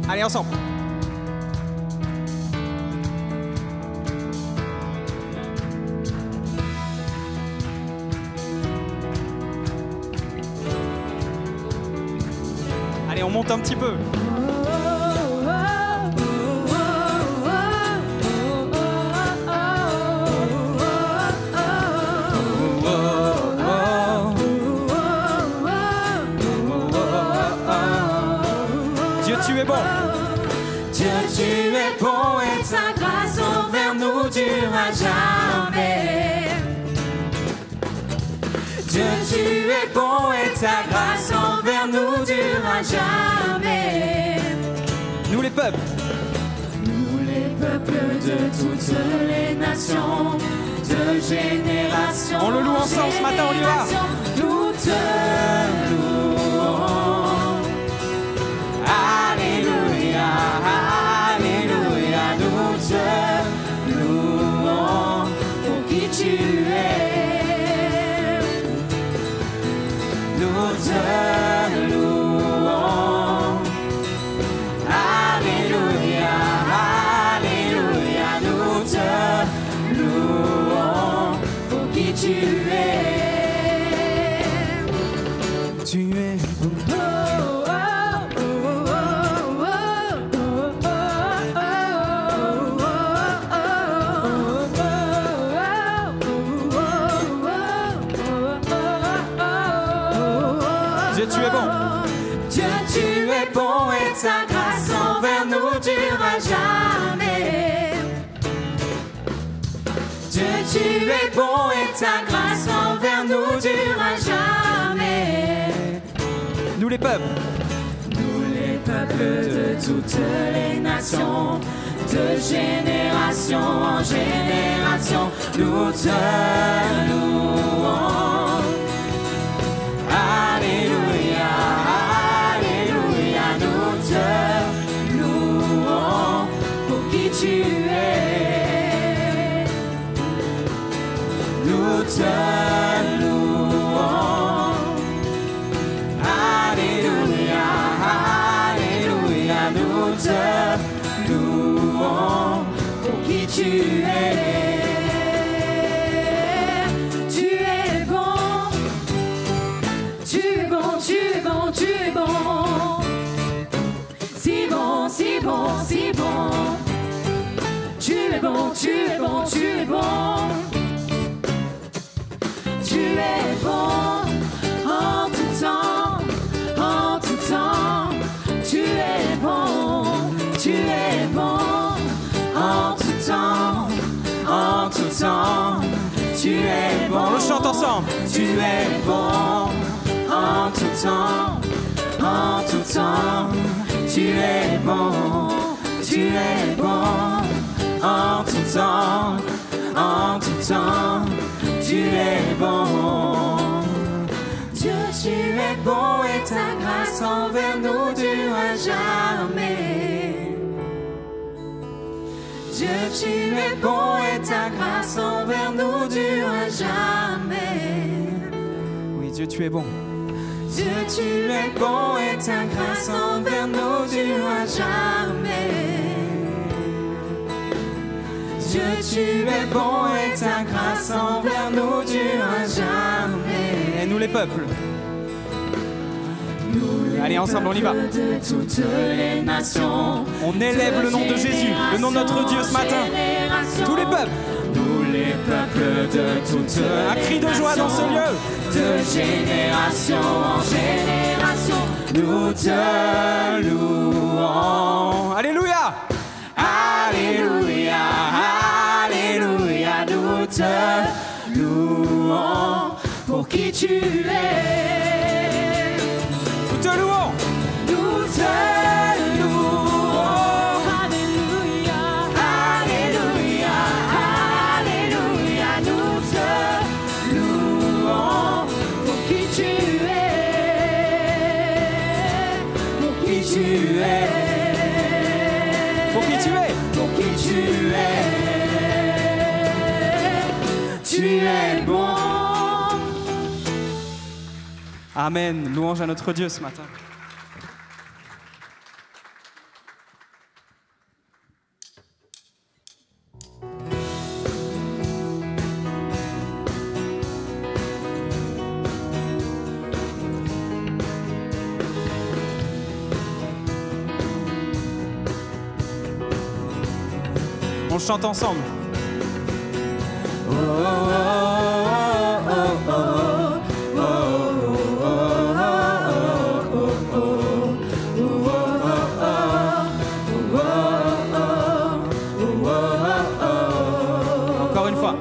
Allez, ensemble. Allez, on monte un petit peu. Dieu, tu es bon. Dieu, tu es bon et ta grâce envers nous durera jamais. Dieu, tu es bon et ta grâce envers nous durera jamais. Nous les peuples. Nous les peuples de toutes les nations, de génération. On le loue ensemble ce matin, on y va. Nous te louons. Alléluia, Alléluia, nous te louons pour qui tu es. Nous te louons. Alléluia, Alléluia, nous te louons pour qui tu es. Tu es bon. Dieu, tu es bon. Dieu, tu es bon et ta grâce envers nous durera jamais. Dieu, tu es bon et ta grâce envers nous durera jamais. Nous les peuples. Nous les peuples de toutes les nations, de génération en génération, nous te louons. Alléluia, Alléluia, nous te louons pour qui tu es. Nous te louons. Alléluia, Alléluia, nous te louons pour qui tu es. Tu es bon, tu es bon, tu es bon, tu es bon. Si bon, si bon, si bon. Tu es bon, tu es bon, tu es bon. Tu es bon en tout temps, en tout temps. Tu es bon, tu es bon en tout temps, en tout temps. Tu es bon. On le chante ensemble. Tu es bon en tout temps, en tout temps. Tu es bon, tu es bon en tout temps, en tout temps. Tu es bon. Dieu, tu es bon et ta grâce envers nous durera jamais. Dieu, tu es bon et ta grâce envers nous durera jamais. Oui, Dieu, tu es bon. Dieu, tu es bon et ta grâce envers nous durera jamais. Dieu, tu es bon et ta grâce envers nous durera jamais. Et nous les peuples. Nous les Allez, ensemble, on y va. peuples de toutes les nations, On élève le nom de Jésus, le nom de notre Dieu ce matin. Tous les peuples. Nous les peuples de toutes Un cri de joie dans ce lieu. de génération en génération, nous te louons. Alléluia. Alléluia, Alléluia, nous te louons pour qui tu es. Nous te louons. Nous te louons. Alléluia, Alléluia, Alléluia, nous te louons pour qui tu es. Pour qui tu es. Pour qui tu es. Pour qui tu es. Tu es bon. Amen. Louange à notre Dieu ce matin. On chante ensemble. Encore une fois.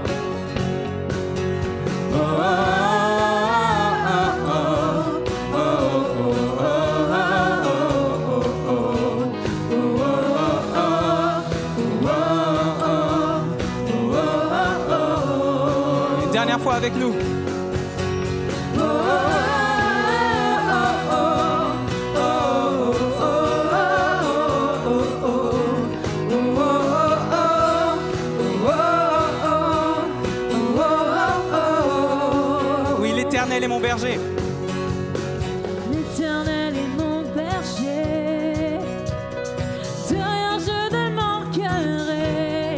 Une dernière fois avec nous. Oui, l'Éternel est mon berger. L'Éternel est mon berger, de rien je ne manquerai.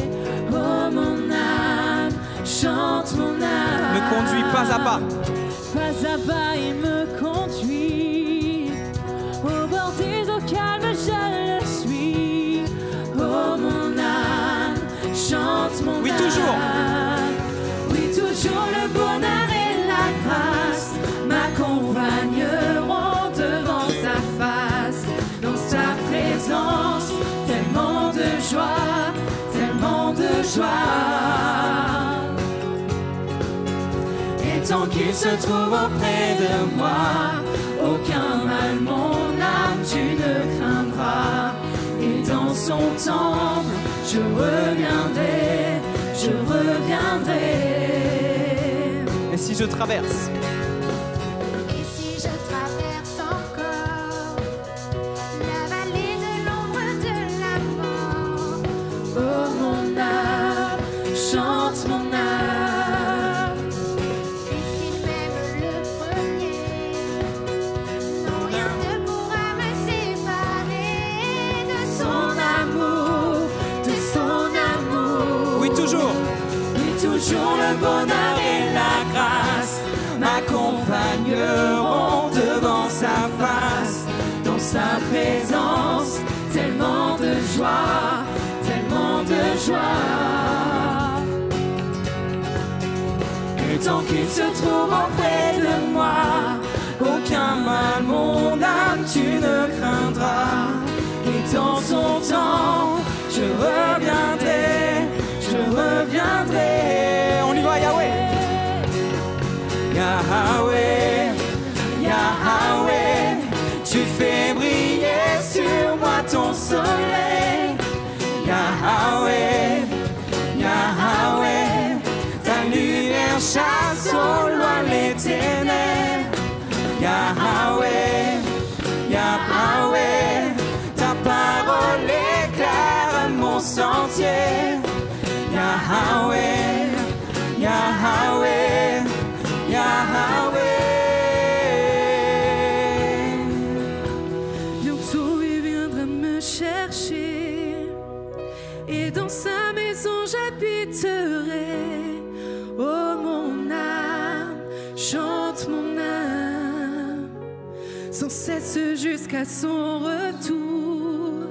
Oh mon âme, chante mon âme. Me conduis pas à pas. Pas à pas il me conduit, au bord des eaux calmes je le suis. Oh mon âme, chante mon âme. Oui, toujours. Oui, toujours le bonheur et la grâce m'accompagneront devant sa face. Dans sa présence, tellement de joie, tellement de joie. Et tant qu'il se trouve auprès de moi, aucun mal, mon âme, tu ne craindras. Et dans son temple, je reviendrai, je reviendrai. Et si je traverse? Et si je traverse encore la vallée de l'ombre de la mort, Oh mon âme, chante mon âme. puisqu'il m'aime le premier, non rien ne pourra me séparer de son amour, De son amour. Oui, toujours. Oui, toujours le bonheur et la grâce m'accompagneront devant sa face. Dans sa présence, tellement de joie, tellement de joie. Et tant qu'il se trouve auprès de moi, aucun mal, mon âme, tu ne craindras. Et dans son temps, je reviendrai, je reviendrai. On y va, Yahweh. Yahweh, Yahweh, tu fais briller sur moi ton soleil. Yahweh, Yahweh, ta lumière chasse au loin les ténèbres. Yahweh, Yahweh, ta parole éclaire mon sentier. Yahweh, Yahweh, Yahweh. Bientôt il viendra me chercher, et dans sa maison j'habiterai. Oh mon âme, chante mon âme, sans cesse jusqu'à son retour.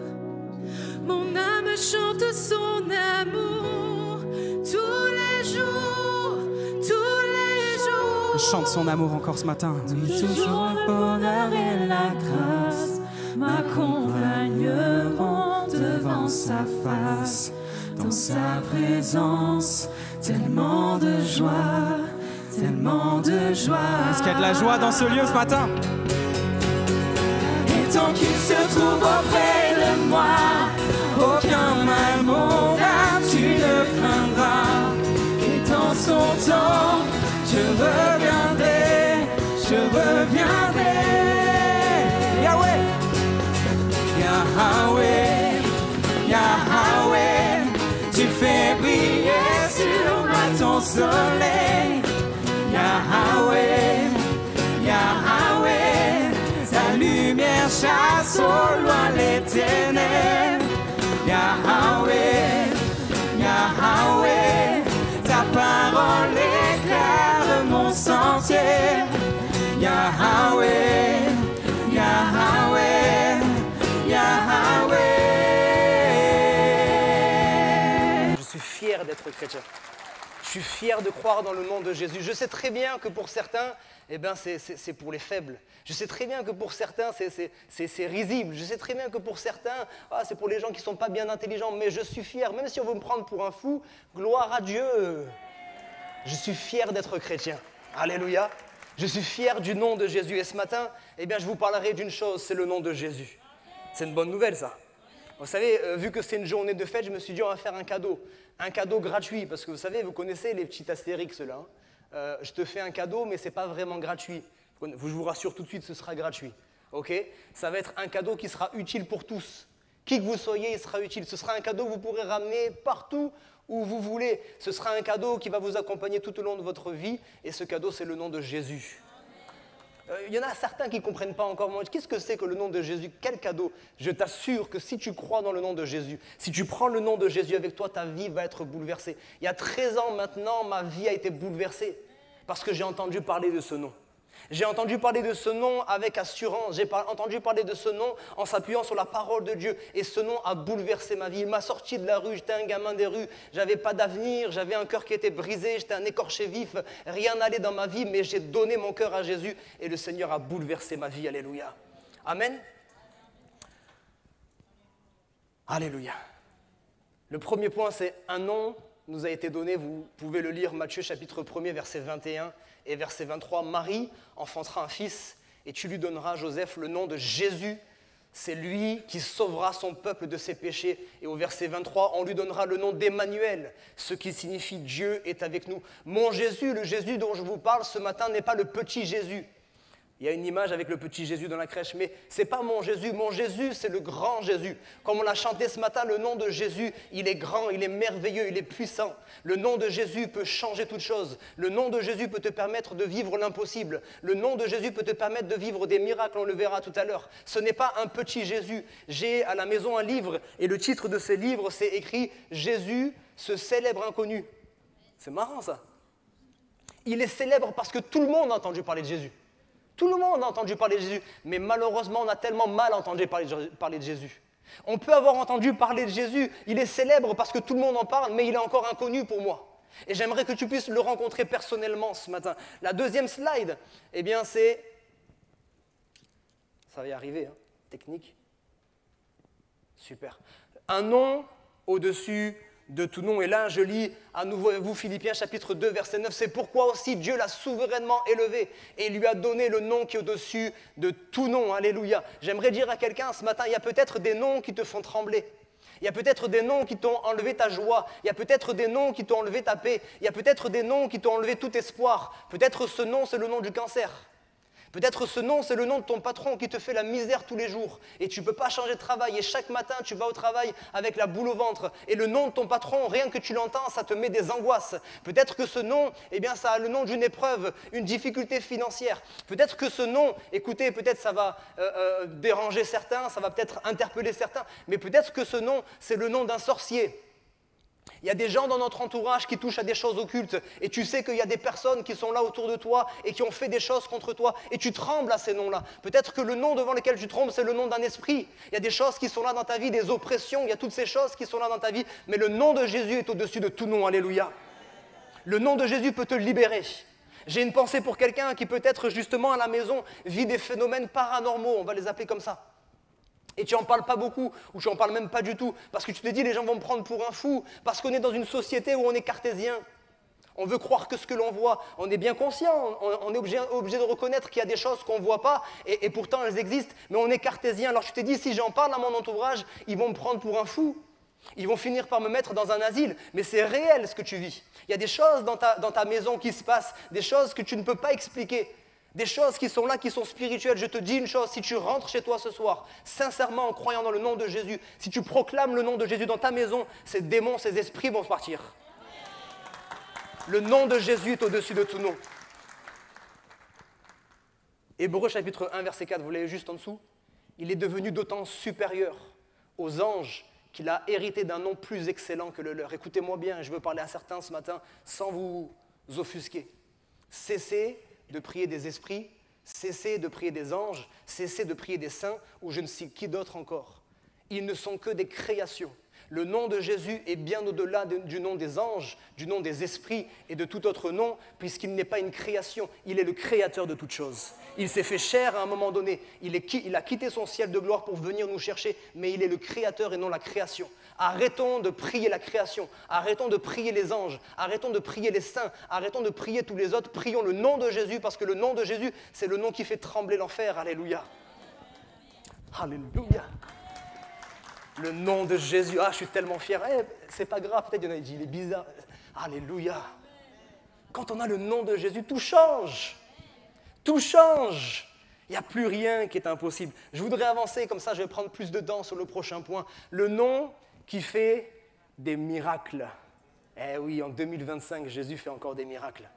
Mon âme chante son amour tous les jours, tous les jours. Chante son amour encore ce matin. Toujours le bonheur et la grâce m'accompagneront devant sa face. Dans sa présence, tellement de joie, tellement de joie. Est-ce qu'il y a de la joie dans ce lieu ce matin? Et tant qu'il se trouve auprès de moi, aucun mal, mon âme, tu ne craindras. Et dans son temps, je reviendrai, je reviendrai. Yahweh. Yahweh, Yahweh, tu fais briller sur moi ton soleil. Yahweh, Yahweh, ta lumière chasse au loin les ténèbres. Yahweh, Yahweh, ta parole éclaire mon sentier. Yahweh, Yahweh, Yahweh. fier d'être chrétien. Je suis fier de croire dans le nom de Jésus. Je sais très bien que pour certains, eh ben c'est pour les faibles. Je sais très bien que pour certains, c'est risible. Je sais très bien que pour certains, c'est pour les gens qui ne sont pas bien intelligents. Mais je suis fier, même si on veut me prendre pour un fou, gloire à Dieu. Je suis fier d'être chrétien. Alléluia. Je suis fier du nom de Jésus. Et ce matin, eh bien, je vous parlerai d'une chose, c'est le nom de Jésus. C'est une bonne nouvelle, ça. Vous savez, vu que c'est une journée de fête, je me suis dit, on va faire un cadeau gratuit, parce que vous savez, vous connaissez les petits astérix, là. Je te fais un cadeau, mais ce n'est pas vraiment gratuit. Je vous rassure tout de suite, ce sera gratuit. Ok ? Ça va être un cadeau qui sera utile pour tous. Qui que vous soyez, il sera utile. Ce sera un cadeau que vous pourrez ramener partout où vous voulez. Ce sera un cadeau qui va vous accompagner tout au long de votre vie, et ce cadeau, c'est le nom de Jésus. Il y en a certains qui ne comprennent pas encore. Qu'est-ce que c'est que le nom de Jésus? Quel cadeau? Je t'assure que si tu crois dans le nom de Jésus, si tu prends le nom de Jésus avec toi, ta vie va être bouleversée. Il y a 13 ans maintenant, ma vie a été bouleversée parce que j'ai entendu parler de ce nom. J'ai entendu parler de ce nom avec assurance. J'ai entendu parler de ce nom en s'appuyant sur la parole de Dieu. Et ce nom a bouleversé ma vie. Il m'a sorti de la rue. J'étais un gamin des rues. J'avais pas d'avenir. J'avais un cœur qui était brisé. J'étais un écorché vif. Rien n'allait dans ma vie, mais j'ai donné mon cœur à Jésus. Et le Seigneur a bouleversé ma vie. Alléluia. Amen. Alléluia. Le premier point, c'est un nom nous a été donné. Vous pouvez le lire, Matthieu chapitre 1er, verset 21 et verset 23. Marie enfantera un fils et tu lui donneras, Joseph, le nom de Jésus. C'est lui qui sauvera son peuple de ses péchés. Et au verset 23, on lui donnera le nom d'Emmanuel, ce qui signifie Dieu est avec nous. Mon Jésus, le Jésus dont je vous parle ce matin, n'est pas le petit Jésus. Il y a une image avec le petit Jésus dans la crèche, mais ce n'est pas mon Jésus. Mon Jésus, c'est le grand Jésus. Comme on l'a chanté ce matin, le nom de Jésus, il est grand, il est merveilleux, il est puissant. Le nom de Jésus peut changer toute chose. Le nom de Jésus peut te permettre de vivre l'impossible. Le nom de Jésus peut te permettre de vivre des miracles, on le verra tout à l'heure. Ce n'est pas un petit Jésus. J'ai à la maison un livre, et le titre de ce livre, c'est écrit « Jésus, ce célèbre inconnu ». C'est marrant ça. Il est célèbre parce que tout le monde a entendu parler de Jésus. Tout le monde a entendu parler de Jésus, mais malheureusement, on a tellement mal entendu parler de Jésus. On peut avoir entendu parler de Jésus, il est célèbre parce que tout le monde en parle, mais il est encore inconnu pour moi. Et j'aimerais que tu puisses le rencontrer personnellement ce matin. La deuxième slide, eh bien c'est... Ça va y arriver, hein, technique. Super. Un nom au-dessus de tout nom. Et là, je lis à nouveau avec vous Philippiens chapitre 2, verset 9. C'est pourquoi aussi Dieu l'a souverainement élevé et lui a donné le nom qui est au-dessus de tout nom. Alléluia. J'aimerais dire à quelqu'un ce matin, il y a peut-être des noms qui te font trembler. Il y a peut-être des noms qui t'ont enlevé ta joie. Il y a peut-être des noms qui t'ont enlevé ta paix. Il y a peut-être des noms qui t'ont enlevé tout espoir. Peut-être ce nom, c'est le nom du cancer. Peut-être ce nom, c'est le nom de ton patron qui te fait la misère tous les jours. Et tu ne peux pas changer de travail. Et chaque matin, tu vas au travail avec la boule au ventre. Et le nom de ton patron, rien que tu l'entends, ça te met des angoisses. Peut-être que ce nom, eh bien, ça a le nom d'une épreuve, une difficulté financière. Peut-être que ce nom, écoutez, peut-être ça va déranger certains, ça va peut-être interpeller certains. Mais peut-être que ce nom, c'est le nom d'un sorcier. Il y a des gens dans notre entourage qui touchent à des choses occultes et tu sais qu'il y a des personnes qui sont là autour de toi et qui ont fait des choses contre toi et tu trembles à ces noms-là. Peut-être que le nom devant lequel tu trembles, c'est le nom d'un esprit. Il y a des choses qui sont là dans ta vie, des oppressions, il y a toutes ces choses qui sont là dans ta vie, mais le nom de Jésus est au-dessus de tout nom, alléluia. Le nom de Jésus peut te libérer. J'ai une pensée pour quelqu'un qui peut-être justement à la maison vit des phénomènes paranormaux, on va les appeler comme ça. Et tu n'en parles pas beaucoup, ou tu n'en parles même pas du tout, parce que tu te dis les gens vont me prendre pour un fou, parce qu'on est dans une société où on est cartésien. On veut croire que ce que l'on voit, on est bien conscient, on est obligé de reconnaître qu'il y a des choses qu'on ne voit pas, et pourtant elles existent, mais on est cartésien. Alors tu te dis, si j'en parle à mon entourage, ils vont me prendre pour un fou. Ils vont finir par me mettre dans un asile, mais c'est réel ce que tu vis. Il y a des choses dans ta maison qui se passent, des choses que tu ne peux pas expliquer. Des choses qui sont là, qui sont spirituelles. Je te dis une chose, si tu rentres chez toi ce soir, sincèrement en croyant dans le nom de Jésus, si tu proclames le nom de Jésus dans ta maison, ces démons, ces esprits vont partir. Le nom de Jésus est au-dessus de tout nom. Hébreux chapitre 1, verset 4, vous l'avez juste en dessous. Il est devenu d'autant supérieur aux anges qu'il a hérité d'un nom plus excellent que le leur. Écoutez-moi bien, je veux parler à certains ce matin sans vous offusquer. Cessez de prier des esprits, cessez de prier des anges, cessez de prier des saints, ou je ne sais qui d'autre encore. Ils ne sont que des créations. Le nom de Jésus est bien au-delà du nom des anges, du nom des esprits et de tout autre nom, puisqu'il n'est pas une création, il est le créateur de toutes choses. Il s'est fait chair à un moment donné, il a quitté son ciel de gloire pour venir nous chercher, mais il est le créateur et non la création. Arrêtons de prier la création, arrêtons de prier les anges, arrêtons de prier les saints, arrêtons de prier tous les autres, prions le nom de Jésus, parce que le nom de Jésus, c'est le nom qui fait trembler l'enfer. Alléluia. Alléluia. Le nom de Jésus, je suis tellement fier. C'est pas grave, peut-être il y en a qui disent, il est bizarre. Alléluia. Quand on a le nom de Jésus, tout change. Tout change. Il n'y a plus rien qui est impossible. Je voudrais avancer, comme ça je vais prendre plus de temps sur le prochain point. Le nom qui fait des miracles. Eh oui, en 2025, Jésus fait encore des miracles.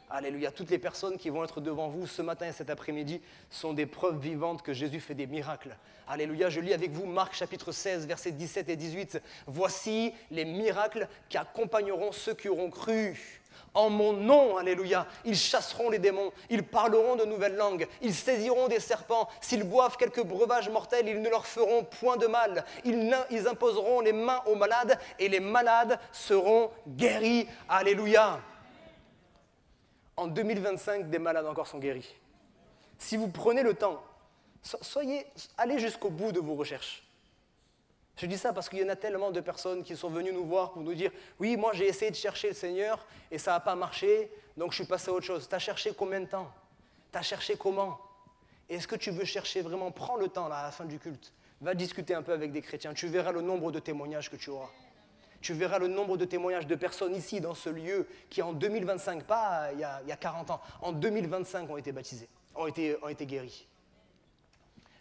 Alléluia. Toutes les personnes qui vont être devant vous ce matin et cet après-midi sont des preuves vivantes que Jésus fait des miracles. Alléluia. Je lis avec vous Marc chapitre 16, versets 17 et 18. « Voici les miracles qui accompagneront ceux qui auront cru. En mon nom, alléluia, ils chasseront les démons, ils parleront de nouvelles langues, ils saisiront des serpents, s'ils boivent quelques breuvages mortels, ils ne leur feront point de mal. Ils imposeront les mains aux malades et les malades seront guéris. » Alléluia. En 2025, des malades encore sont guéris. Si vous prenez le temps, allez jusqu'au bout de vos recherches. Je dis ça parce qu'il y en a tellement de personnes qui sont venues nous voir pour nous dire « Oui, moi j'ai essayé de chercher le Seigneur et ça n'a pas marché, donc je suis passé à autre chose. » T'as cherché combien de temps? T'as cherché comment? Est-ce que tu veux chercher vraiment? Prends le temps là, à la fin du culte. Va discuter un peu avec des chrétiens. Tu verras le nombre de témoignages que tu auras. Tu verras le nombre de témoignages de personnes ici, dans ce lieu, qui en 2025, pas il y a 40 ans, en 2025 ont été baptisés, ont été guéris.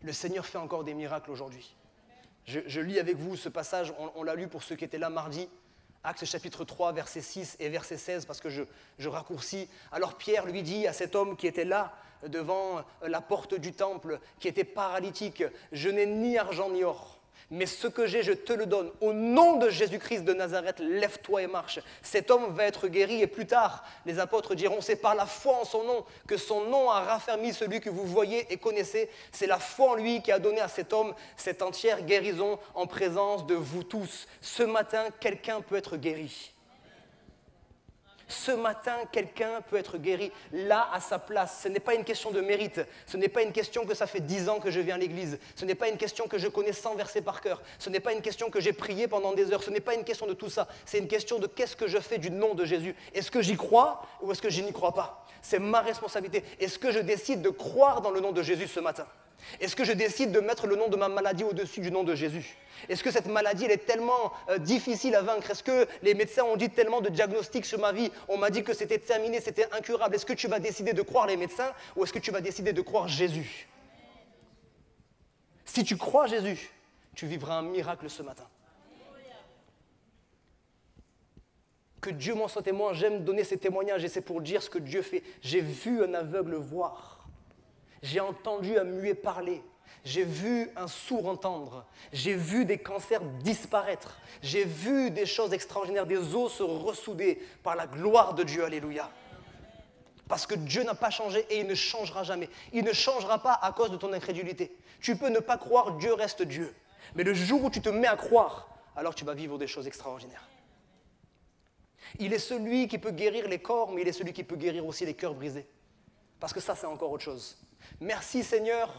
Le Seigneur fait encore des miracles aujourd'hui. Je lis avec vous ce passage, on l'a lu pour ceux qui étaient là mardi, Actes chapitre 3, verset 6 et verset 16, parce que je raccourcis. Alors Pierre lui dit à cet homme qui était là, devant la porte du temple, qui était paralytique, « Je n'ai ni argent ni or. Mais ce que j'ai, je te le donne. Au nom de Jésus-Christ de Nazareth, lève-toi et marche. » Cet homme va être guéri et plus tard, les apôtres diront, c'est par la foi en son nom que son nom a raffermi celui que vous voyez et connaissez. C'est la foi en lui qui a donné à cet homme cette entière guérison en présence de vous tous. Ce matin, quelqu'un peut être guéri. Ce matin, quelqu'un peut être guéri là, à sa place. Ce n'est pas une question de mérite. Ce n'est pas une question que ça fait 10 ans que je viens à l'église. Ce n'est pas une question que je connais 100 versets par cœur. Ce n'est pas une question que j'ai prié pendant des heures. Ce n'est pas une question de tout ça. C'est une question de qu'est-ce que je fais du nom de Jésus. Est-ce que j'y crois ou est-ce que je n'y crois pas? C'est ma responsabilité. Est-ce que je décide de croire dans le nom de Jésus ce matin? Est-ce que je décide de mettre le nom de ma maladie au-dessus du nom de Jésus? Est-ce que cette maladie elle est tellement difficile à vaincre? Est-ce que les médecins ont dit tellement de diagnostics sur ma vie? On m'a dit que c'était terminé, c'était incurable. Est-ce que tu vas décider de croire les médecins ou est-ce que tu vas décider de croire Jésus? Si tu crois Jésus, tu vivras un miracle ce matin. Que Dieu m'en soit témoin, j'aime donner ces témoignages et c'est pour dire ce que Dieu fait. J'ai vu un aveugle voir. J'ai entendu un muet parler, j'ai vu un sourd entendre, j'ai vu des cancers disparaître, j'ai vu des choses extraordinaires, des os se ressouder par la gloire de Dieu, alléluia. Parce que Dieu n'a pas changé et il ne changera jamais. Il ne changera pas à cause de ton incrédulité. Tu peux ne pas croire, Dieu reste Dieu. Mais le jour où tu te mets à croire, alors tu vas vivre des choses extraordinaires. Il est celui qui peut guérir les corps, mais il est celui qui peut guérir aussi les cœurs brisés. Parce que ça, c'est encore autre chose. Merci Seigneur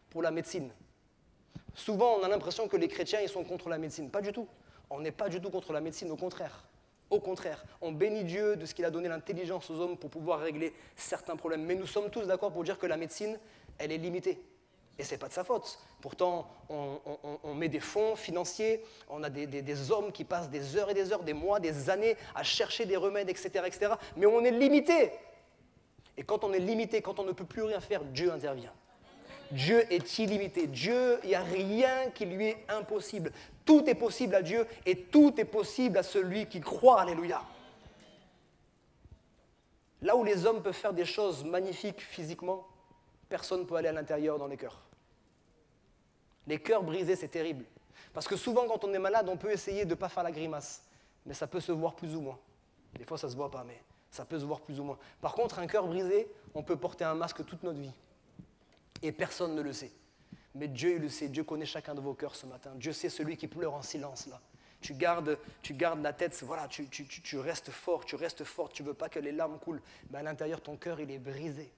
pour la médecine. Souvent, on a l'impression que les chrétiens, ils sont contre la médecine. Pas du tout. On n'est pas du tout contre la médecine, au contraire. Au contraire, on bénit Dieu de ce qu'il a donné l'intelligence aux hommes pour pouvoir régler certains problèmes. Mais nous sommes tous d'accord pour dire que la médecine, elle est limitée. Et ce n'est pas de sa faute. Pourtant, on met des fonds financiers, on a des hommes qui passent des heures et des heures, des mois, des années à chercher des remèdes, etc., etc. Mais on est limité. Et quand on est limité, quand on ne peut plus rien faire, Dieu intervient. Dieu est illimité. Dieu, il n'y a rien qui lui est impossible. Tout est possible à Dieu et tout est possible à celui qui croit. Alléluia. Là où les hommes peuvent faire des choses magnifiques physiquement, personne ne peut aller à l'intérieur dans les cœurs. Les cœurs brisés, c'est terrible. Parce que souvent, quand on est malade, on peut essayer de ne pas faire la grimace. Mais ça peut se voir plus ou moins. Des fois, ça ne se voit pas, mais ça peut se voir plus ou moins. Par contre, un cœur brisé, on peut porter un masque toute notre vie. Et personne ne le sait. Mais Dieu, il le sait. Dieu connaît chacun de vos cœurs ce matin. Dieu sait celui qui pleure en silence, là. Tu gardes la tête, voilà, tu restes fort, tu ne veux pas que les larmes coulent. Mais à l'intérieur, ton cœur, il est brisé.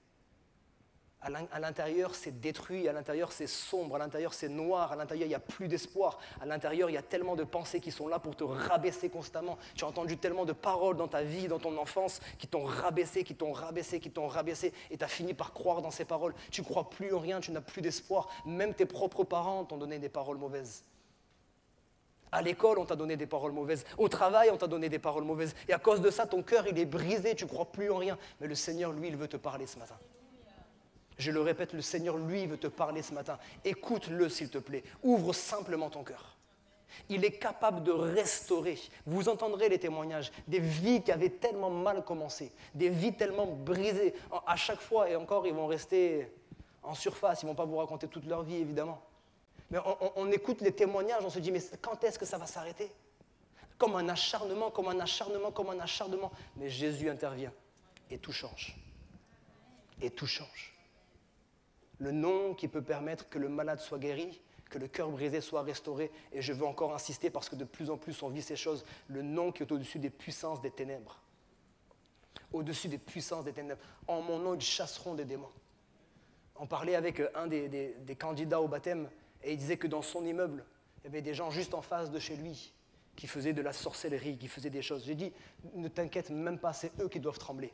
À l'intérieur, c'est détruit, à l'intérieur, c'est sombre, à l'intérieur, c'est noir, à l'intérieur, il n'y a plus d'espoir. À l'intérieur, il y a tellement de pensées qui sont là pour te rabaisser constamment. Tu as entendu tellement de paroles dans ta vie, dans ton enfance, qui t'ont rabaissé, et tu as fini par croire dans ces paroles. Tu ne crois plus en rien, tu n'as plus d'espoir. Même tes propres parents t'ont donné des paroles mauvaises. À l'école, on t'a donné des paroles mauvaises. Au travail, on t'a donné des paroles mauvaises. Et à cause de ça, ton cœur, il est brisé, tu ne crois plus en rien. Mais le Seigneur, lui, il veut te parler ce matin. Je le répète, le Seigneur, lui, veut te parler ce matin. Écoute-le, s'il te plaît. Ouvre simplement ton cœur. Il est capable de restaurer. Vous entendrez les témoignages des vies qui avaient tellement mal commencé, des vies tellement brisées. À chaque fois, et encore, ils vont rester en surface. Ils ne vont pas vous raconter toute leur vie, évidemment. Mais on écoute les témoignages, on se dit, mais quand est-ce que ça va s'arrêter? Comme un acharnement. Mais Jésus intervient et tout change. Et tout change. Le nom qui peut permettre que le malade soit guéri, que le cœur brisé soit restauré. Et je veux encore insister parce que de plus en plus on vit ces choses. Le nom qui est au-dessus des puissances des ténèbres. Au-dessus des puissances des ténèbres. En mon nom, ils chasseront des démons. On parlait avec un des candidats au baptême et il disait que dans son immeuble, il y avait des gens juste en face de chez lui qui faisaient de la sorcellerie, qui faisaient des choses. J'ai dit, ne t'inquiète même pas, c'est eux qui doivent trembler.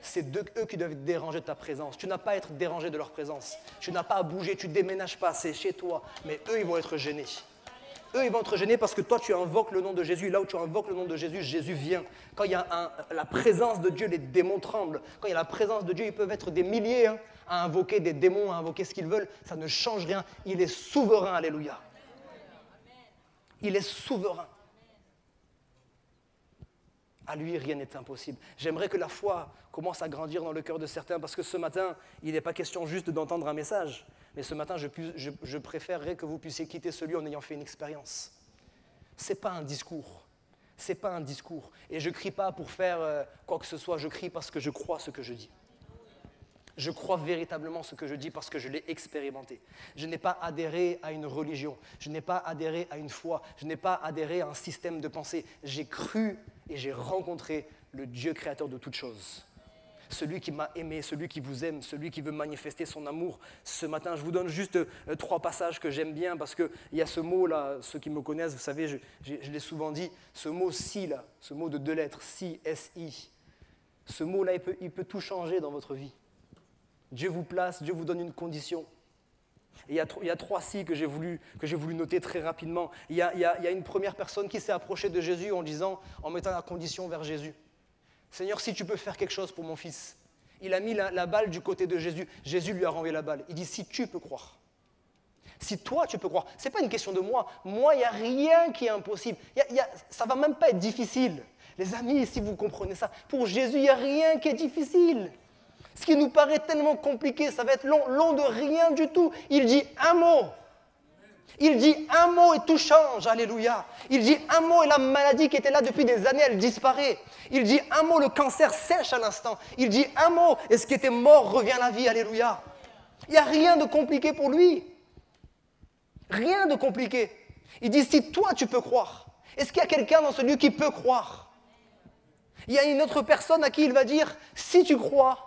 C'est eux qui doivent être dérangés de ta présence. Tu n'as pas à être dérangé de leur présence. Tu n'as pas à bouger, tu ne déménages pas, c'est chez toi. Mais eux, ils vont être gênés. Eux, ils vont être gênés parce que toi, tu invoques le nom de Jésus. Là où tu invoques le nom de Jésus, Jésus vient. Quand il y a la présence de Dieu, les démons tremblent. Quand il y a la présence de Dieu, ils peuvent être des milliers à invoquer des démons, à invoquer ce qu'ils veulent. Ça ne change rien. Il est souverain, alléluia. Il est souverain. À lui, rien n'est impossible. J'aimerais que la foi commence à grandir dans le cœur de certains parce que ce matin, il n'est pas question juste d'entendre un message. Mais ce matin, je préférerais que vous puissiez quitter ce lieu en ayant fait une expérience. Ce n'est pas un discours. Ce n'est pas un discours. Et je ne crie pas pour faire quoi que ce soit. Je crie parce que je crois ce que je dis. Je crois véritablement ce que je dis parce que je l'ai expérimenté. Je n'ai pas adhéré à une religion. Je n'ai pas adhéré à une foi. Je n'ai pas adhéré à un système de pensée. J'ai cru et j'ai rencontré le Dieu créateur de toutes choses. Celui qui m'a aimé, celui qui vous aime, celui qui veut manifester son amour. Ce matin, je vous donne juste 3 passages que j'aime bien parce qu'il y a ce mot-là, ceux qui me connaissent, vous savez, je l'ai souvent dit, ce mot « si », là, ce mot de 2 lettres, « si », S-I. Ce mot-là, il peut tout changer dans votre vie. Dieu vous place, Dieu vous donne une condition. Et il y a 3 si que j'ai voulu noter très rapidement. Il y a une première personne qui s'est approchée de Jésus en mettant la condition vers Jésus. Seigneur, si tu peux faire quelque chose pour mon fils. Il a mis la balle du côté de Jésus. Jésus lui a renvoyé la balle. Il dit, si tu peux croire. Si toi, tu peux croire. Ce n'est pas une question de moi. Moi, il n'y a rien qui est impossible. Ça ne va même pas être difficile. Les amis, si vous comprenez ça, pour Jésus, il n'y a rien qui est difficile. Ce qui nous paraît tellement compliqué, ça va être long de rien du tout. Il dit un mot. Il dit un mot et tout change, alléluia. Il dit un mot et la maladie qui était là depuis des années, elle disparaît. Il dit un mot, le cancer sèche à l'instant. Il dit un mot et ce qui était mort revient à la vie, alléluia. Il n'y a rien de compliqué pour lui. Rien de compliqué. Il dit si toi tu peux croire. Est-ce qu'il y a quelqu'un dans ce lieu qui peut croire? Il y a une autre personne à qui il va dire si tu crois,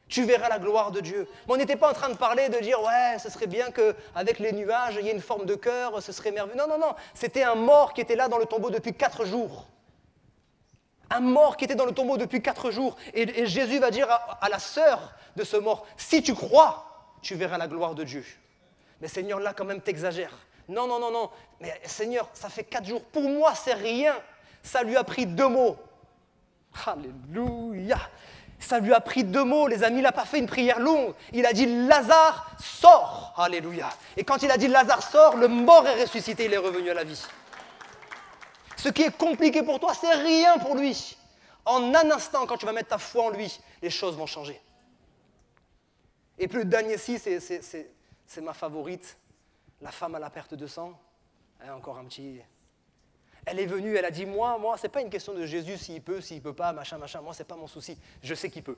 tu verras la gloire de Dieu. Mais on n'était pas en train de parler, de dire, ouais, ce serait bien qu'avec les nuages, il y ait une forme de cœur, ce serait merveilleux. Non. C'était un mort qui était là dans le tombeau depuis 4 jours. Un mort qui était dans le tombeau depuis 4 jours. Et Jésus va dire à la sœur de ce mort, si tu crois, tu verras la gloire de Dieu. Mais Seigneur, là, quand même, t'exagères. Non. Mais Seigneur, ça fait 4 jours. Pour moi, c'est rien. Ça lui a pris 2 mots. Alléluia. Ça lui a pris 2 mots, les amis, il n'a pas fait une prière longue. Il a dit « Lazare, sors !» Alléluia. Et quand il a dit « Lazare, sors !», le mort est ressuscité, il est revenu à la vie. Ce qui est compliqué pour toi, c'est rien pour lui. En un instant, quand tu vas mettre ta foi en lui, les choses vont changer. Et puis le dernier si, c'est ma favorite, la femme à la perte de sang. Encore un petit... Elle est venue, elle a dit, moi, ce n'est pas une question de Jésus, s'il peut pas, machin, moi, ce n'est pas mon souci. Je sais qu'il peut.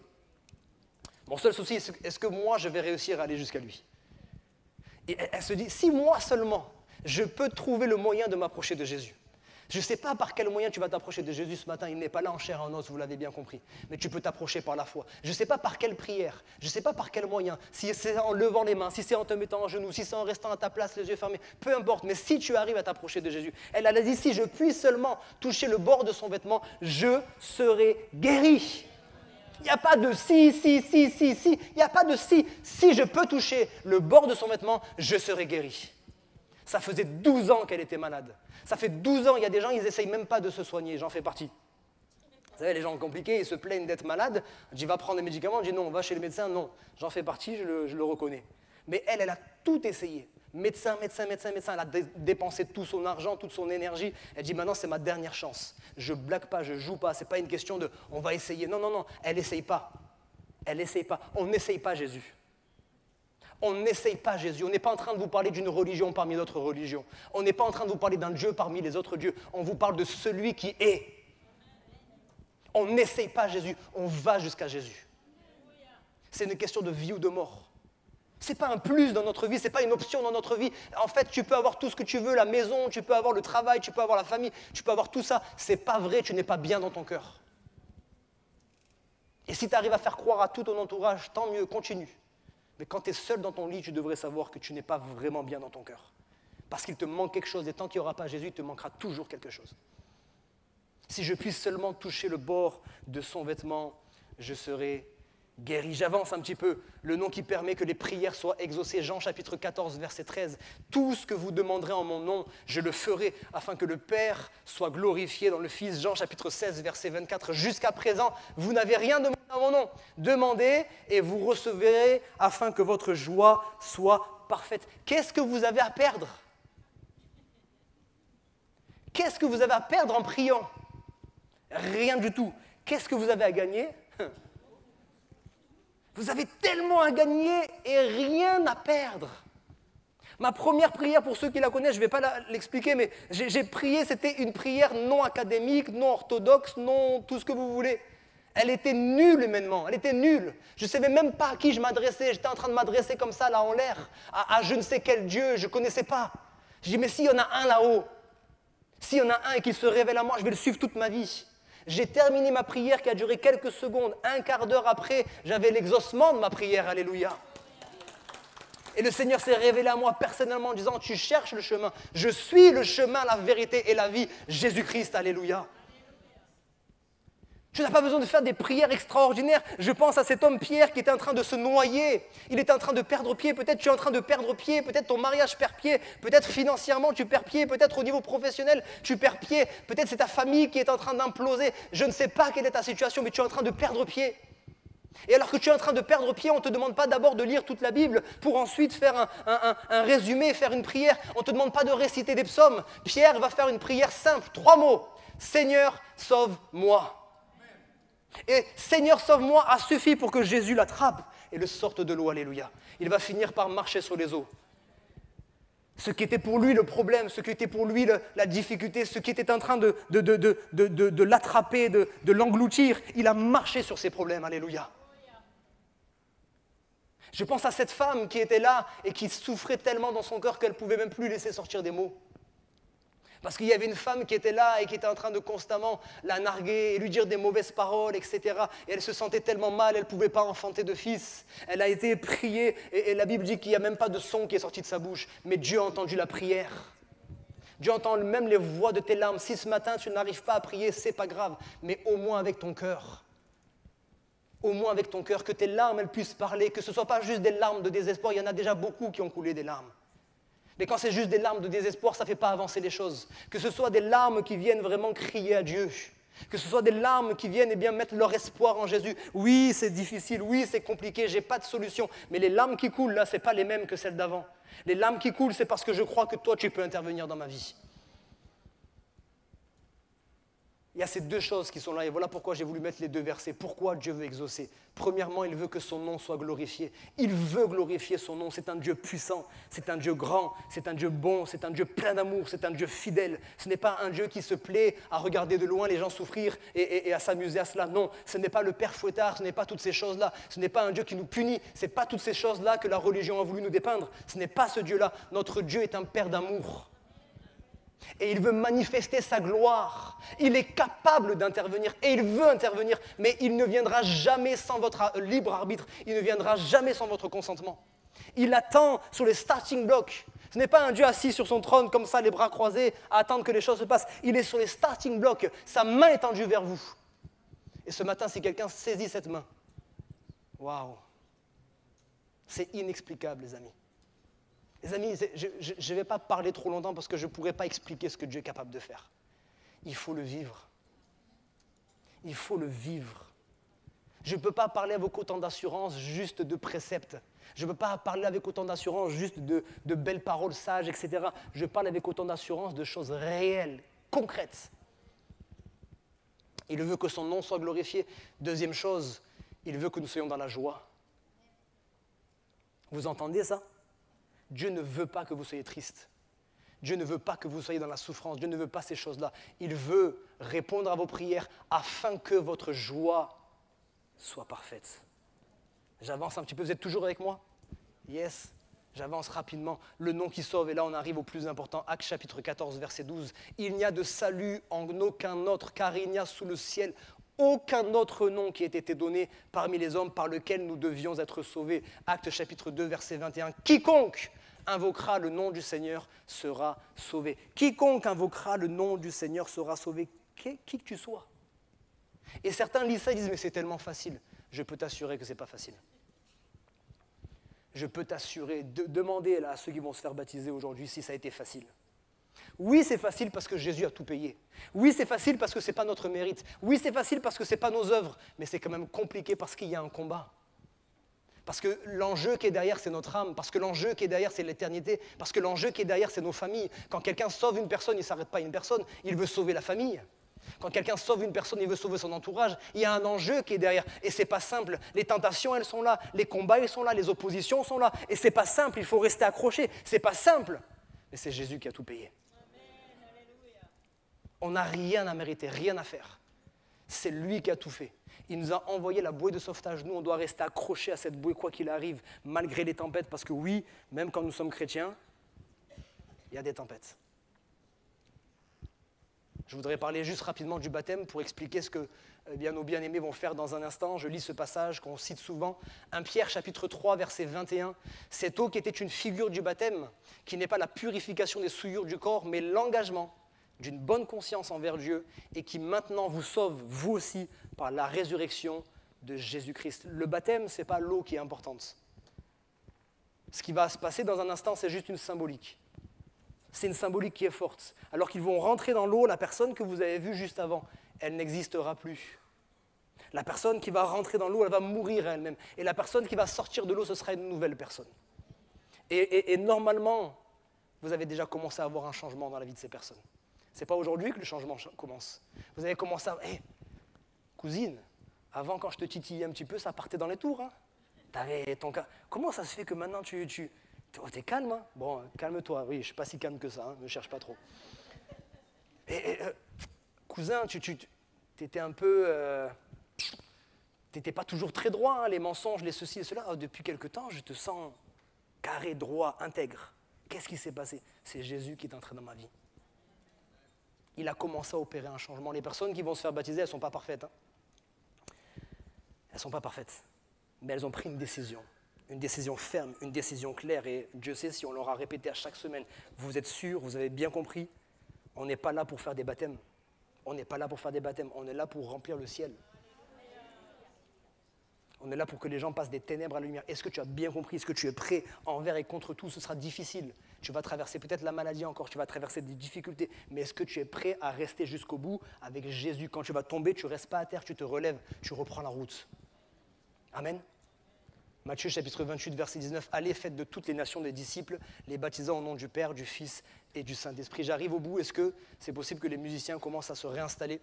Mon seul souci, est-ce que moi, je vais réussir à aller jusqu'à lui? Et elle se dit, si moi seulement, je peux trouver le moyen de m'approcher de Jésus. Je ne sais pas par quel moyen tu vas t'approcher de Jésus ce matin. Il n'est pas là en chair et en os, vous l'avez bien compris. Mais tu peux t'approcher par la foi. Je ne sais pas par quelle prière, je ne sais pas par quel moyen. Si c'est en levant les mains, si c'est en te mettant en genoux, si c'est en restant à ta place, les yeux fermés, peu importe. Mais si tu arrives à t'approcher de Jésus, elle a dit, si je puis seulement toucher le bord de son vêtement, je serai guéri. Il n'y a pas de si. Il n'y a pas de si. Si je peux toucher le bord de son vêtement, je serai guéri. Ça faisait 12 ans qu'elle était malade. Ça fait 12 ans, il y a des gens, ils n'essayent même pas de se soigner. J'en fais partie. Vous savez, les gens compliqués, ils se plaignent d'être malades. On dit, va prendre des médicaments. On dit, non, on va chez le médecin. Non, j'en fais partie, je le reconnais. Mais elle a tout essayé. Médecin. Elle a dépensé tout son argent, toute son énergie. Elle dit, maintenant, c'est ma dernière chance. Je ne blague pas, je ne joue pas. Ce n'est pas une question de, on va essayer. Non. Elle n'essaye pas. On n'essaye pas Jésus. On n'essaye pas Jésus. On n'est pas en train de vous parler d'une religion parmi d'autres religions. On n'est pas en train de vous parler d'un Dieu parmi les autres dieux. On vous parle de celui qui est. On n'essaye pas Jésus. On va jusqu'à Jésus. C'est une question de vie ou de mort. Ce n'est pas un plus dans notre vie, ce n'est pas une option dans notre vie. En fait, tu peux avoir tout ce que tu veux, la maison, tu peux avoir le travail, tu peux avoir la famille, tu peux avoir tout ça. Ce n'est pas vrai, tu n'es pas bien dans ton cœur. Et si tu arrives à faire croire à tout ton entourage, tant mieux, continue. Mais quand tu es seul dans ton lit, tu devrais savoir que tu n'es pas vraiment bien dans ton cœur. Parce qu'il te manque quelque chose, et tant qu'il n'y aura pas Jésus, il te manquera toujours quelque chose. Si je puisse seulement toucher le bord de son vêtement, je serai guéri. J'avance un petit peu. Le nom qui permet que les prières soient exaucées. Jean chapitre 14, verset 13. Tout ce que vous demanderez en mon nom, je le ferai, afin que le Père soit glorifié dans le Fils. Jean chapitre 16, verset 24. Jusqu'à présent, vous n'avez rien demandé en mon nom. Demandez et vous recevrez, afin que votre joie soit parfaite. Qu'est-ce que vous avez à perdre? Qu'est-ce que vous avez à perdre en priant? Rien du tout. Qu'est-ce que vous avez à gagner? Vous avez tellement à gagner et rien à perdre. Ma première prière, pour ceux qui la connaissent, je ne vais pas l'expliquer, mais j'ai prié, c'était une prière non académique, non orthodoxe, non tout ce que vous voulez. Elle était nulle humainement, elle était nulle. Je ne savais même pas à qui je m'adressais, j'étais en train de m'adresser comme ça, là en l'air, à je ne sais quel Dieu, je ne connaissais pas. Je dis, mais s'il y en a un là-haut, s'il y en a un et qu'il se révèle à moi, je vais le suivre toute ma vie. J'ai terminé ma prière qui a duré quelques secondes. Un quart d'heure après, j'avais l'exaucement de ma prière. Alléluia. Et le Seigneur s'est révélé à moi personnellement en disant, tu cherches le chemin. Je suis le chemin, la vérité et la vie. Jésus-Christ, alléluia. Tu n'as pas besoin de faire des prières extraordinaires. Je pense à cet homme Pierre qui était en train de se noyer. Il était en train de perdre pied. Peut-être tu es en train de perdre pied. Peut-être ton mariage perd pied. Peut-être financièrement tu perds pied. Peut-être au niveau professionnel tu perds pied. Peut-être c'est ta famille qui est en train d'imploser. Je ne sais pas quelle est ta situation, mais tu es en train de perdre pied. Et alors que tu es en train de perdre pied, on ne te demande pas d'abord de lire toute la Bible pour ensuite faire un résumé, faire une prière. On ne te demande pas de réciter des psaumes. Pierre va faire une prière simple, 3 mots. Seigneur, sauve-moi. Et Seigneur, sauve-moi a suffi pour que Jésus l'attrape et le sorte de l'eau, alléluia. Il va finir par marcher sur les eaux. Ce qui était pour lui le problème, ce qui était pour lui la difficulté, ce qui était en train de l'attraper, de l'engloutir, il a marché sur ses problèmes, alléluia. Je pense à cette femme qui était là et qui souffrait tellement dans son cœur qu'elle ne pouvait même plus laisser sortir des mots. Parce qu'il y avait une femme qui était là et qui était en train de constamment la narguer et lui dire des mauvaises paroles, etc. Et elle se sentait tellement mal, elle ne pouvait pas enfanter de fils. Elle a été priée et la Bible dit qu'il n'y a même pas de son qui est sorti de sa bouche. Mais Dieu a entendu la prière. Dieu entend même les voix de tes larmes. Si ce matin tu n'arrives pas à prier, ce n'est pas grave. Mais au moins avec ton cœur. Au moins avec ton cœur, que tes larmes elles puissent parler. Que ce ne soit pas juste des larmes de désespoir. Il y en a déjà beaucoup qui ont coulé des larmes. Mais quand c'est juste des larmes de désespoir, ça ne fait pas avancer les choses. Que ce soit des larmes qui viennent vraiment crier à Dieu. Que ce soit des larmes qui viennent mettre leur espoir en Jésus. Oui, c'est difficile, oui, c'est compliqué, je n'ai pas de solution. Mais les larmes qui coulent, là, ce n'est pas les mêmes que celles d'avant. Les larmes qui coulent, c'est parce que je crois que toi, tu peux intervenir dans ma vie. Il y a ces deux choses qui sont là, et voilà pourquoi j'ai voulu mettre les deux versets. Pourquoi Dieu veut exaucer? Premièrement, il veut que son nom soit glorifié. Il veut glorifier son nom. C'est un Dieu puissant, c'est un Dieu grand, c'est un Dieu bon, c'est un Dieu plein d'amour, c'est un Dieu fidèle. Ce n'est pas un Dieu qui se plaît à regarder de loin les gens souffrir et à s'amuser à cela. Non, ce n'est pas le Père fouettard, ce n'est pas toutes ces choses-là. Ce n'est pas un Dieu qui nous punit, ce n'est pas toutes ces choses-là que la religion a voulu nous dépeindre. Ce n'est pas ce Dieu-là. Notre Dieu est un Père d'amour. Et il veut manifester sa gloire. Il est capable d'intervenir et il veut intervenir, mais il ne viendra jamais sans votre libre arbitre. Il ne viendra jamais sans votre consentement. Il attend sur les starting blocks. Ce n'est pas un Dieu assis sur son trône comme ça, les bras croisés, à attendre que les choses se passent. Il est sur les starting blocks. Sa main est tendue vers vous. Et ce matin, si quelqu'un saisit cette main, waouh, c'est inexplicable, les amis. Les amis, je ne vais pas parler trop longtemps parce que je ne pourrais pas expliquer ce que Dieu est capable de faire. Il faut le vivre. Il faut le vivre. Je ne peux pas parler avec autant d'assurance juste de préceptes. Je ne peux pas parler avec autant d'assurance juste de belles paroles sages, etc. Je parle avec autant d'assurance de choses réelles, concrètes. Il veut que son nom soit glorifié. Deuxième chose, il veut que nous soyons dans la joie. Vous entendez ça? Dieu ne veut pas que vous soyez triste. Dieu ne veut pas que vous soyez dans la souffrance. Dieu ne veut pas ces choses-là. Il veut répondre à vos prières afin que votre joie soit parfaite. J'avance un petit peu. Vous êtes toujours avec moi? Yes. J'avance rapidement. Le nom qui sauve. Et là, on arrive au plus important. Actes chapitre 14, verset 12. Il n'y a de salut en aucun autre, car il n'y a sous le ciel aucun autre nom qui ait été donné parmi les hommes par lequel nous devions être sauvés. Actes chapitre 2, verset 21. Quiconque invoquera le nom du Seigneur sera sauvé. Quiconque invoquera le nom du Seigneur sera sauvé, qui que tu sois. Et certains lisent ça et disent, mais c'est tellement facile. Je peux t'assurer que ce n'est pas facile. Je peux t'assurer, demandez là, à ceux qui vont se faire baptiser aujourd'hui si ça a été facile. Oui, c'est facile parce que Jésus a tout payé. Oui, c'est facile parce que ce n'est pas notre mérite. Oui, c'est facile parce que ce n'est pas nos œuvres. Mais c'est quand même compliqué parce qu'il y a un combat. Parce que l'enjeu qui est derrière, c'est notre âme. Parce que l'enjeu qui est derrière, c'est l'éternité. Parce que l'enjeu qui est derrière, c'est nos familles. Quand quelqu'un sauve une personne, il ne s'arrête pas à une personne. Il veut sauver la famille. Quand quelqu'un sauve une personne, il veut sauver son entourage. Il y a un enjeu qui est derrière. Et ce n'est pas simple. Les tentations, elles sont là. Les combats, ils sont là. Les oppositions sont là. Et ce n'est pas simple. Il faut rester accroché. Ce n'est pas simple. Mais c'est Jésus qui a tout payé. On n'a rien à mériter, rien à faire. C'est lui qui a tout fait. Il nous a envoyé la bouée de sauvetage. Nous, on doit rester accrochés à cette bouée quoi qu'il arrive, malgré les tempêtes, parce que oui, même quand nous sommes chrétiens, il y a des tempêtes. Je voudrais parler juste rapidement du baptême pour expliquer ce que nos bien-aimés vont faire dans un instant. Je lis ce passage qu'on cite souvent. 1 Pierre chapitre 3, verset 21. Cette eau qui était une figure du baptême, qui n'est pas la purification des souillures du corps, mais l'engagement d'une bonne conscience envers Dieu et qui maintenant vous sauve, vous aussi, par la résurrection de Jésus-Christ. Le baptême, ce n'est pas l'eau qui est importante. Ce qui va se passer dans un instant, c'est juste une symbolique. C'est une symbolique qui est forte. Alors qu'ils vont rentrer dans l'eau, la personne que vous avez vue juste avant, elle n'existera plus. La personne qui va rentrer dans l'eau, elle va mourir elle-même. Et la personne qui va sortir de l'eau, ce sera une nouvelle personne. Et normalement, vous avez déjà commencé à avoir un changement dans la vie de ces personnes. Ce n'est pas aujourd'hui que le changement commence. Vous avez commencé à... Hey, cousine, avant quand je te titillais un petit peu, ça partait dans les tours. Hein. T'avais ton cas. Comment ça se fait que maintenant t'es calme, hein? Bon, calme-toi. Oui, je ne suis pas si calme que ça. Hein. Ne cherche pas trop. Cousin, t'étais un peu... t'étais pas toujours très droit, hein, les mensonges, les ceci et cela. Oh, depuis quelque temps, je te sens carré, droit, intègre. Qu'est-ce qui s'est passé? C'est Jésus qui est entré dans ma vie. Il a commencé à opérer un changement. Les personnes qui vont se faire baptiser, elles ne sont pas parfaites. Hein. Elles ne sont pas parfaites. Mais elles ont pris une décision ferme, une décision claire. Et Dieu sait si on leur a répété à chaque semaine, vous êtes sûrs, vous avez bien compris, on n'est pas là pour faire des baptêmes. On n'est pas là pour faire des baptêmes, on est là pour remplir le ciel. On est là pour que les gens passent des ténèbres à la lumière. Est-ce que tu as bien compris? Est-ce que tu es prêt envers et contre tout? Ce sera difficile. Tu vas traverser peut-être la maladie encore, tu vas traverser des difficultés. Mais est-ce que tu es prêt à rester jusqu'au bout avec Jésus? Quand tu vas tomber, tu ne restes pas à terre, tu te relèves, tu reprends la route. Amen. Matthieu chapitre 28, verset 19. Allez, faites de toutes les nations des disciples, les baptisant au nom du Père, du Fils et du Saint-Esprit. J'arrive au bout. Est-ce que c'est possible que les musiciens commencent à se réinstaller?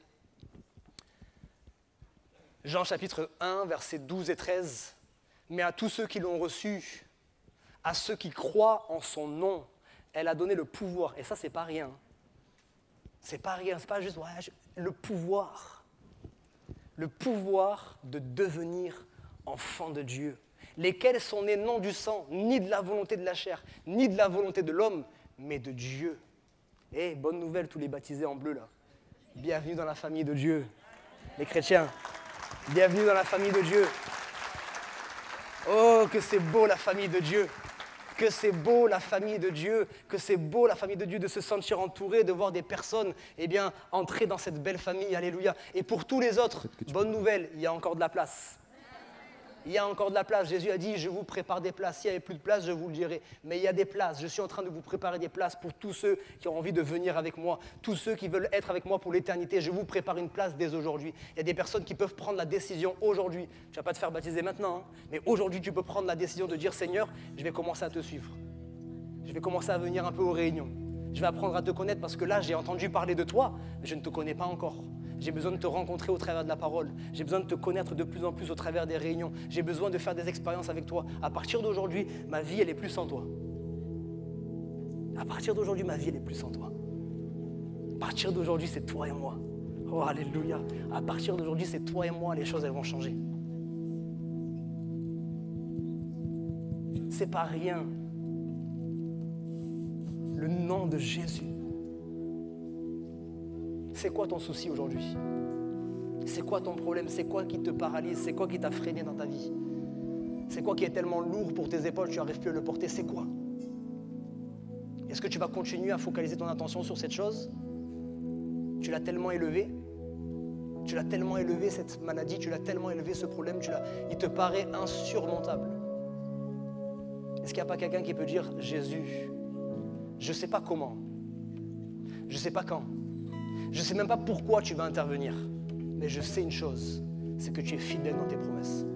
Jean chapitre 1, versets 12 et 13. Mais à tous ceux qui l'ont reçu, à ceux qui croient en son nom, elle a donné le pouvoir. Et ça, c'est pas rien. C'est pas rien, c'est pas juste le pouvoir. Le pouvoir de devenir enfant de Dieu. Lesquels sont nés non du sang, ni de la volonté de la chair, ni de la volonté de l'homme, mais de Dieu. Et bonne nouvelle, tous les baptisés en bleu là. Bienvenue dans la famille de Dieu. Les chrétiens, bienvenue dans la famille de Dieu. Oh, que c'est beau la famille de Dieu. Que c'est beau la famille de Dieu. Que c'est beau la famille de Dieu de se sentir entouré, de voir des personnes entrer dans cette belle famille. Alléluia. Et pour tous les autres, bonne nouvelle, il y a encore de la place. Il y a encore de la place. Jésus a dit, je vous prépare des places. S'il n'y avait plus de place, je vous le dirai. Mais il y a des places. Je suis en train de vous préparer des places pour tous ceux qui ont envie de venir avec moi. Tous ceux qui veulent être avec moi pour l'éternité. Je vous prépare une place dès aujourd'hui. Il y a des personnes qui peuvent prendre la décision aujourd'hui. Tu ne vas pas te faire baptiser maintenant, hein, mais aujourd'hui, tu peux prendre la décision de dire, Seigneur, je vais commencer à te suivre. Je vais commencer à venir un peu aux réunions. Je vais apprendre à te connaître parce que là, j'ai entendu parler de toi, mais je ne te connais pas encore. J'ai besoin de te rencontrer au travers de la parole. J'ai besoin de te connaître de plus en plus au travers des réunions. J'ai besoin de faire des expériences avec toi. À partir d'aujourd'hui, ma vie, elle est plus sans toi. À partir d'aujourd'hui, ma vie, elle est plus sans toi. À partir d'aujourd'hui, c'est toi et moi. Oh, alléluia. À partir d'aujourd'hui, c'est toi et moi, les choses, elles vont changer. C'est pas rien. Le nom de Jésus. C'est quoi ton souci aujourd'hui? C'est quoi ton problème? C'est quoi qui te paralyse? C'est quoi qui t'a freiné dans ta vie? C'est quoi qui est tellement lourd pour tes épaules, tu n'arrives plus à le porter? C'est quoi? Est-ce que tu vas continuer à focaliser ton attention sur cette chose? Tu l'as tellement élevé? Tu l'as tellement élevé, cette maladie, tu l'as tellement élevé, ce problème, il te paraît insurmontable. Est-ce qu'il n'y a pas quelqu'un qui peut dire, Jésus, je ne sais pas comment, je ne sais pas quand, je ne sais même pas pourquoi tu vas intervenir, mais je sais une chose, c'est que tu es fidèle dans tes promesses.